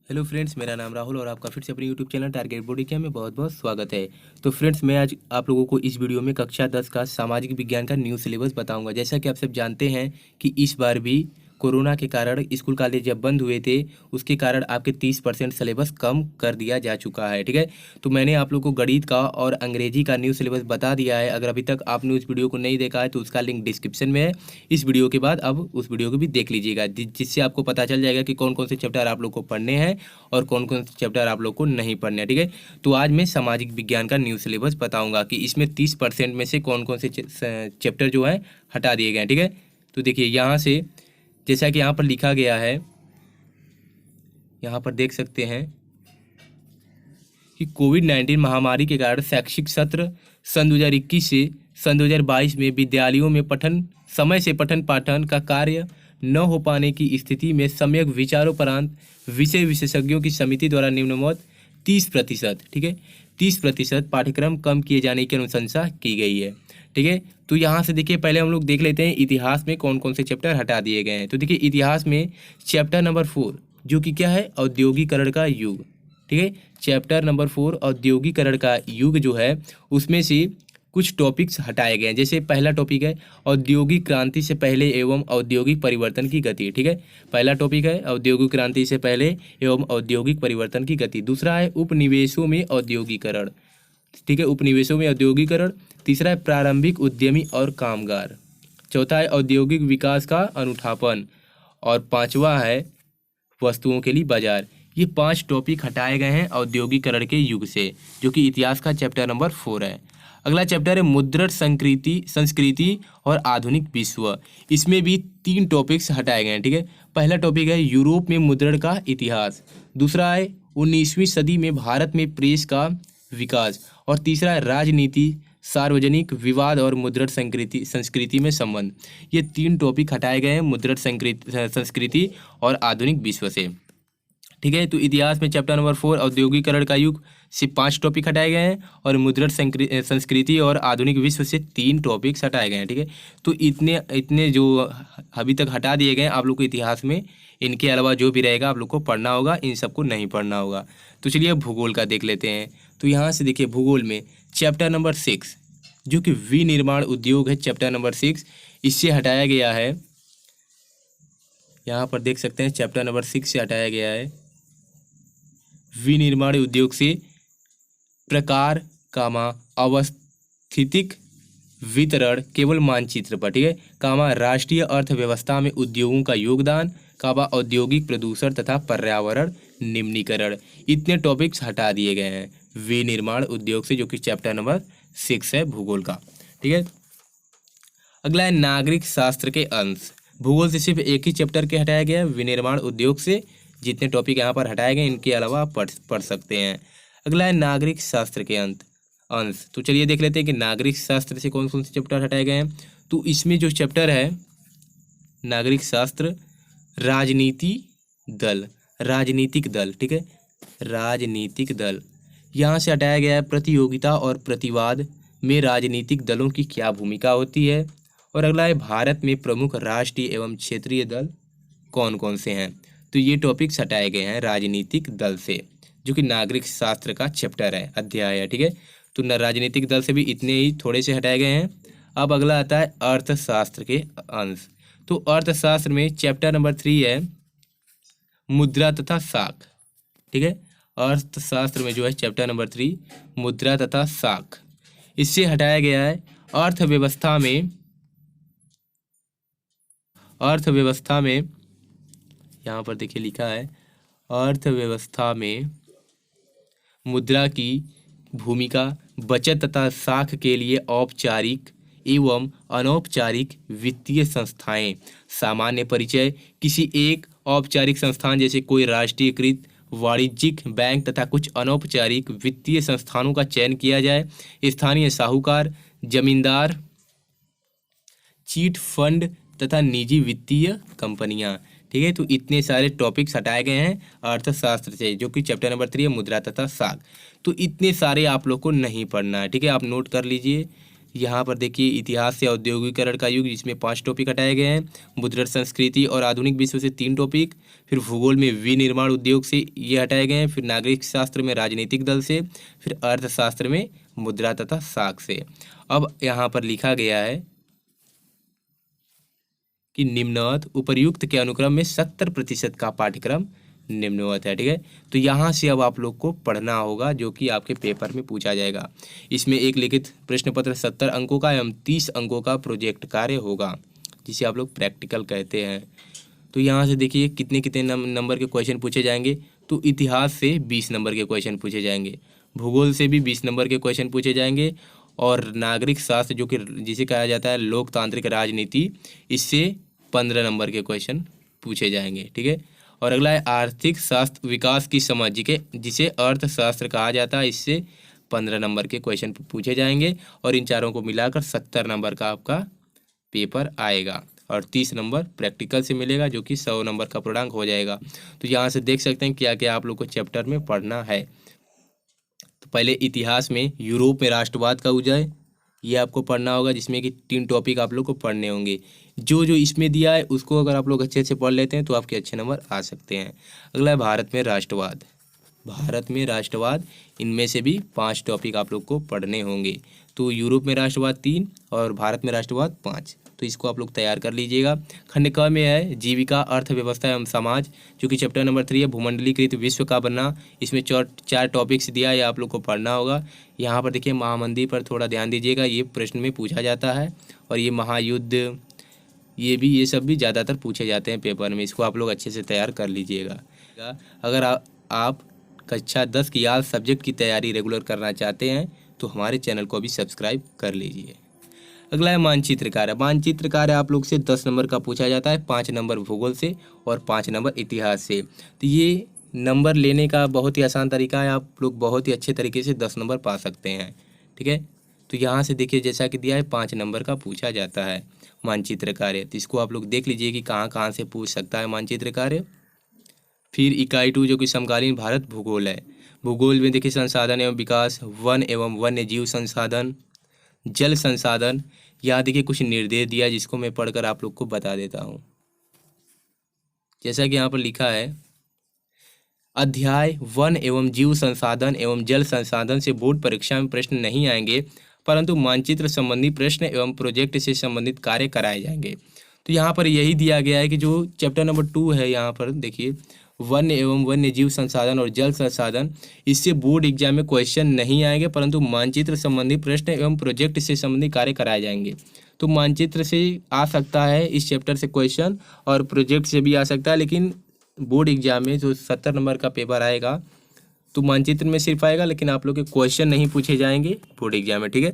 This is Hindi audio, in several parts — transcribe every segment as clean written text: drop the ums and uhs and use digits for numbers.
हेलो फ्रेंड्स, मेरा नाम राहुल और आपका फिर से अपने यूट्यूब चैनल टारगेट बोर्डिकिया में बहुत बहुत स्वागत है। तो फ्रेंड्स, मैं आज आप लोगों को इस वीडियो में कक्षा 10 का सामाजिक विज्ञान का न्यू सिलेबस बताऊंगा। जैसा कि आप सब जानते हैं कि इस बार भी कोरोना के कारण स्कूल कॉलेज जब बंद हुए थे, उसके कारण आपके 30% सिलेबस कम कर दिया जा चुका है। ठीक है, तो मैंने आप लोग को गणित का और अंग्रेजी का न्यू सिलेबस बता दिया है। अगर अभी तक आपने उस वीडियो को नहीं देखा है तो उसका लिंक डिस्क्रिप्शन में है। इस वीडियो के बाद अब उस वीडियो को भी देख लीजिएगा, जिससे आपको पता चल जाएगा कि कौन कौन से चैप्टर आप लोग को पढ़ने हैं और कौन कौन से चैप्टर आप लोग को नहीं पढ़ने हैं। ठीक है, तो आज मैं सामाजिक विज्ञान का न्यू सिलेबस बताऊंगा कि इसमें 30% में से कौन कौन से चैप्टर जो है हटा दिए गए हैं। ठीक है, तो देखिए यहाँ से, जैसा कि यहाँ पर लिखा गया है, यहाँ पर देख सकते हैं कि कोविड-19 महामारी के कारण शैक्षिक सत्र सन 2021 से सन 2022 में विद्यालयों में पठन समय से पठन पाठन का कार्य न हो पाने की स्थिति में सम्यक विचारोपरांत विषय विशेषज्ञों की समिति द्वारा निम्नवत 30%, ठीक है, 30% पाठ्यक्रम कम किए जाने की अनुशंसा की गई है। ठीक है, तो यहाँ से देखिए, पहले हम लोग देख लेते हैं इतिहास में कौन कौन से चैप्टर हटा दिए गए हैं। तो देखिए, इतिहास में चैप्टर नंबर 4 जो कि क्या है, औद्योगिकरण का युग। ठीक है, चैप्टर नंबर 4 औद्योगिकरण का युग जो है, उसमें से कुछ टॉपिक्स हटाए गए हैं। जैसे पहला टॉपिक है औद्योगिक क्रांति से पहले एवं औद्योगिक परिवर्तन की गति। ठीक है, पहला टॉपिक है औद्योगिक क्रांति से पहले एवं औद्योगिक परिवर्तन की गति। दूसरा है उपनिवेशों में औद्योगिकरण। ठीक है, उपनिवेशों में औद्योगिकरण। तीसरा है प्रारंभिक उद्यमी और कामगार। चौथा है औद्योगिक विकास का अनुठापन। और पांचवा है वस्तुओं के लिए बाजार। ये 5 टॉपिक हटाए गए हैं औद्योगिकरण के युग से, जो कि इतिहास का चैप्टर नंबर 4 है। अगला चैप्टर है मुद्रण संस्कृति और आधुनिक विश्व। इसमें भी 3 टॉपिक्स हटाए गए हैं। ठीक है, पहला टॉपिक है यूरोप में मुद्रण का इतिहास। दूसरा है 19वीं सदी में भारत में प्रेस का विकास। और तीसरा है राजनीति, सार्वजनिक विवाद और मुद्रण संस्कृति में संबंध। ये 3 टॉपिक हटाए गए हैं मुद्रण संस्कृति और आधुनिक विश्व से। ठीक है, तो इतिहास में चैप्टर नंबर 4 औद्योगिकरण का युग से 5 टॉपिक हटाए गए हैं और मुद्रण संस्कृति और आधुनिक विश्व से 3 टॉपिक्स हटाए गए हैं। ठीक है, तो इतने इतने जो अभी तक हटा दिए गए हैं आप लोग को इतिहास में, इनके अलावा जो भी रहेगा आप लोग को पढ़ना होगा, इन सबको नहीं पढ़ना होगा। तो चलिए भूगोल का देख लेते हैं। तो यहाँ से देखिए, भूगोल में चैप्टर नंबर 6 जो कि विनिर्माण उद्योग है, चैप्टर नंबर 6 इससे हटाया गया है। यहाँ पर देख सकते हैं चैप्टर नंबर 6 से हटाया गया है विनिर्माण उद्योग से प्रकार कामा अवस्थितिक वितरण केवल मानचित्र पर। ठीक है, कामा राष्ट्रीय अर्थव्यवस्था में उद्योगों का योगदान, कामा औद्योगिक प्रदूषण तथा पर्यावरण निम्नीकरण। इतने टॉपिक्स हटा दिए गए हैं विनिर्माण उद्योग से, जो कि चैप्टर नंबर 6 है भूगोल का। ठीक है, अगला है नागरिक शास्त्र के अंश। भूगोल से सिर्फ एक ही चैप्टर के हटाया गया है विनिर्माण उद्योग से। जितने टॉपिक यहाँ पर हटाए गए इनके अलावा आप पढ़ सकते हैं। अगला है नागरिक शास्त्र के अंश। तो चलिए देख लेते हैं कि नागरिक शास्त्र से कौन कौन से चैप्टर हटाए गए हैं। तो इसमें जो चैप्टर है नागरिक शास्त्र, राजनीतिक दल। ठीक है, राजनीतिक दल यहाँ से हटाया गया है। प्रतियोगिता और प्रतिवाद में राजनीतिक दलों की क्या भूमिका होती है। और अगला है भारत में प्रमुख राष्ट्रीय एवं क्षेत्रीय दल कौन कौन से हैं। तो ये टॉपिक्स हटाए गए हैं राजनीतिक दल से, जो कि नागरिक शास्त्र का चैप्टर है, अध्याय है। ठीक है, तो राजनीतिक दल से भी इतने ही थोड़े से हटाए गए हैं। अब अगला आता है अर्थशास्त्र के अंश। तो अर्थशास्त्र में चैप्टर नंबर 3 है मुद्रा तथा साख। ठीक है, अर्थशास्त्र में जो है चैप्टर नंबर 3 मुद्रा तथा साख, इससे हटाया गया है अर्थव्यवस्था में यहाँ पर देखिए लिखा है अर्थव्यवस्था में मुद्रा की भूमिका, बचत तथा साख के लिए औपचारिक एवं अनौपचारिक वित्तीय संस्थाएं। सामान्य परिचय, किसी एक औपचारिक संस्थान जैसे कोई राष्ट्रीयकृत वाणिज्यिक बैंक तथा कुछ अनौपचारिक वित्तीय संस्थानों का चयन किया जाए। स्थानीय साहूकार, जमींदार, चीट फंड तथा निजी वित्तीय कंपनियां। ठीक है, तो इतने सारे टॉपिक्स हटाए गए हैं अर्थशास्त्र से, जो कि चैप्टर नंबर 3 है मुद्रा तथा साख। तो इतने सारे आप लोग को नहीं पढ़ना है। ठीक है, आप नोट कर लीजिए। यहाँ पर देखिए इतिहास से औद्योगिकरण का युग, जिसमें 5 टॉपिक हटाए गए हैं। मुद्रण संस्कृति और आधुनिक विश्व से 3 टॉपिक। फिर भूगोल में विनिर्माण उद्योग से ये हटाए गए हैं। फिर नागरिक शास्त्र में राजनीतिक दल से। फिर अर्थशास्त्र में मुद्रा तथा साख से। अब यहाँ पर लिखा गया है कि निम्नवत उपर्युक्त के अनुक्रम में 70% का पाठ्यक्रम निम्नवत है। ठीक है, तो यहाँ से अब आप लोग को पढ़ना होगा, जो कि आपके पेपर में पूछा जाएगा। इसमें एक लिखित प्रश्न पत्र 70 अंकों का एवं 30 अंकों का प्रोजेक्ट कार्य होगा, जिसे आप लोग प्रैक्टिकल कहते हैं। तो यहाँ से देखिए कितने कितने नंबर के क्वेश्चन पूछे जाएंगे। तो इतिहास से 20 नंबर के क्वेश्चन पूछे जाएंगे, भूगोल से भी 20 नंबर के क्वेश्चन पूछे जाएंगे, और नागरिक शास्त्र जो कि जिसे कहा जाता है लोकतांत्रिक राजनीति, इससे 15 नंबर के क्वेश्चन पूछे जाएंगे। ठीक है, और अगला है आर्थिक शास्त्र विकास की समझ जिसे अर्थशास्त्र कहा जाता है, इससे 15 नंबर के क्वेश्चन पूछे जाएंगे, और इन चारों को मिलाकर 70 नंबर का आपका पेपर आएगा, और 30 नंबर प्रैक्टिकल से मिलेगा, जो कि 100 नंबर का पूर्णांक हो जाएगा। तो यहाँ से देख सकते हैं क्या क्या आप लोग को चैप्टर में पढ़ना है। तो पहले इतिहास में यूरोप में राष्ट्रवाद का उदय, ये आपको पढ़ना होगा, जिसमें कि 3 टॉपिक आप लोग को पढ़ने होंगे। जो जो इसमें दिया है उसको अगर आप लोग अच्छे से पढ़ लेते हैं तो आपके अच्छे नंबर आ सकते हैं। अगला है भारत में राष्ट्रवाद। भारत में राष्ट्रवाद, इनमें से भी 5 टॉपिक आप लोग को पढ़ने होंगे। तो यूरोप में राष्ट्रवाद 3 और भारत में राष्ट्रवाद 5, तो इसको आप लोग तैयार कर लीजिएगा। खंड क में है जीविका, अर्थव्यवस्था एवं समाज, जो कि चैप्टर नंबर 3 है भूमंडलीकृत विश्व का बनना। इसमें 4 टॉपिक्स दिया है, आप लोग को पढ़ना होगा। यहाँ पर देखिए महामंदिर पर थोड़ा ध्यान दीजिएगा, ये प्रश्न में पूछा जाता है, और ये महायुद्ध, ये सब भी ज़्यादातर पूछे जाते हैं पेपर में, इसको आप लोग अच्छे से तैयार कर लीजिएगा। अगर आप कक्षा 10 की आल सब्जेक्ट की तैयारी रेगुलर करना चाहते हैं तो हमारे चैनल को भी सब्सक्राइब कर लीजिए। अगला है मानचित्र कार्य। मानचित्र कार्य आप लोग से 10 नंबर का पूछा जाता है, 5 नंबर भूगोल से और 5 नंबर इतिहास से। तो ये नंबर लेने का बहुत ही आसान तरीका है, आप लोग बहुत ही अच्छे तरीके से 10 नंबर पा सकते हैं। ठीक है, तो यहाँ से देखिए जैसा कि दिया है 5 नंबर का पूछा जाता है मानचित्र कार्य। तो इसको आप लोग देख लीजिए कि कहाँ कहाँ से पूछ सकता है मानचित्र कार्य। फिर इकाई 2 जो कि समकालीन भारत भूगोल है। भूगोल में देखिए संसाधन एवं विकास, वन एवं वन्य जीव संसाधन, जल संसाधन। यहाँ देखिए कुछ निर्देश दिया जिसको मैं पढ़कर आप लोग को बता देता हूँ। जैसा कि यहाँ पर लिखा है, अध्याय वन एवं जीव संसाधन एवं जल संसाधन से बोर्ड परीक्षा में प्रश्न नहीं आएंगे, परंतु मानचित्र संबंधी प्रश्न एवं प्रोजेक्ट से संबंधित कार्य कराए जाएंगे। तो यहाँ पर यही दिया गया है कि जो चैप्टर नंबर 2 है, यहाँ पर देखिए वन एवं वन्य जीव संसाधन और जल संसाधन, इससे बोर्ड एग्जाम में क्वेश्चन नहीं आएंगे, परंतु मानचित्र संबंधी प्रश्न एवं प्रोजेक्ट से संबंधित कार्य कराए जाएंगे। तो मानचित्र से आ सकता है इस चैप्टर से क्वेश्चन, और प्रोजेक्ट से भी आ सकता है, लेकिन बोर्ड एग्जाम में जो 70 नंबर का पेपर आएगा तो मानचित्र में सिर्फ आएगा, लेकिन आप लोग के क्वेश्चन नहीं पूछे जाएंगे बोर्ड एग्जाम में। ठीक है,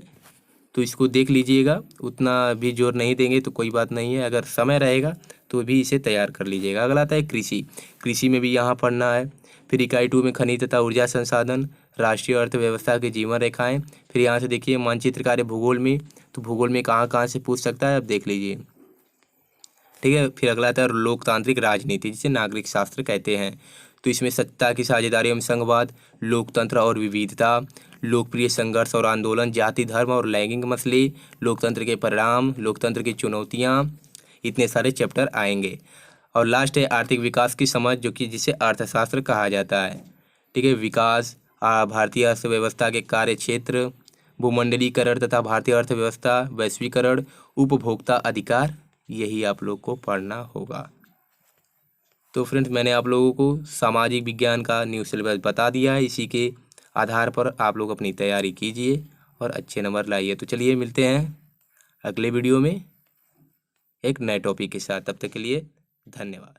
तो इसको देख लीजिएगा, उतना भी जोर नहीं देंगे तो कोई बात नहीं है, अगर समय रहेगा तो भी इसे तैयार कर लीजिएगा। अगला आता है कृषि। कृषि में भी यहाँ पढ़ना है। फिर इकाई 2 में खनिज तथा ऊर्जा संसाधन, राष्ट्रीय अर्थव्यवस्था की जीवन रेखाएं। फिर यहाँ से देखिए मानचित्र कार्य भूगोल में, तो भूगोल में कहाँ कहाँ से पूछ सकता है आप देख लीजिए। ठीक है, फिर अगला आता है लोकतांत्रिक राजनीति, जिसे नागरिक शास्त्र कहते हैं। तो इसमें सत्ता की साझेदारी एवं संघवाद, लोकतंत्र और विविधता, लोकप्रिय संघर्ष और आंदोलन, जाति धर्म और लैंगिक मसले, लोकतंत्र के परिणाम, लोकतंत्र की चुनौतियां, इतने सारे चैप्टर आएंगे। और लास्ट है आर्थिक विकास की समझ, जो कि जिसे अर्थशास्त्र कहा जाता है। ठीक है, विकास, भारतीय अर्थव्यवस्था के कार्य क्षेत्र, भूमंडलीकरण तथा भारतीय अर्थव्यवस्था, वैश्वीकरण, उपभोक्ता अधिकार, यही आप लोग को पढ़ना होगा। तो फ्रेंड्स, मैंने आप लोगों को सामाजिक विज्ञान का न्यू सिलेबस बता दिया है, इसी के आधार पर आप लोग अपनी तैयारी कीजिए और अच्छे नंबर लाइए। तो चलिए मिलते हैं अगले वीडियो में एक नए टॉपिक के साथ, तब तक के लिए धन्यवाद।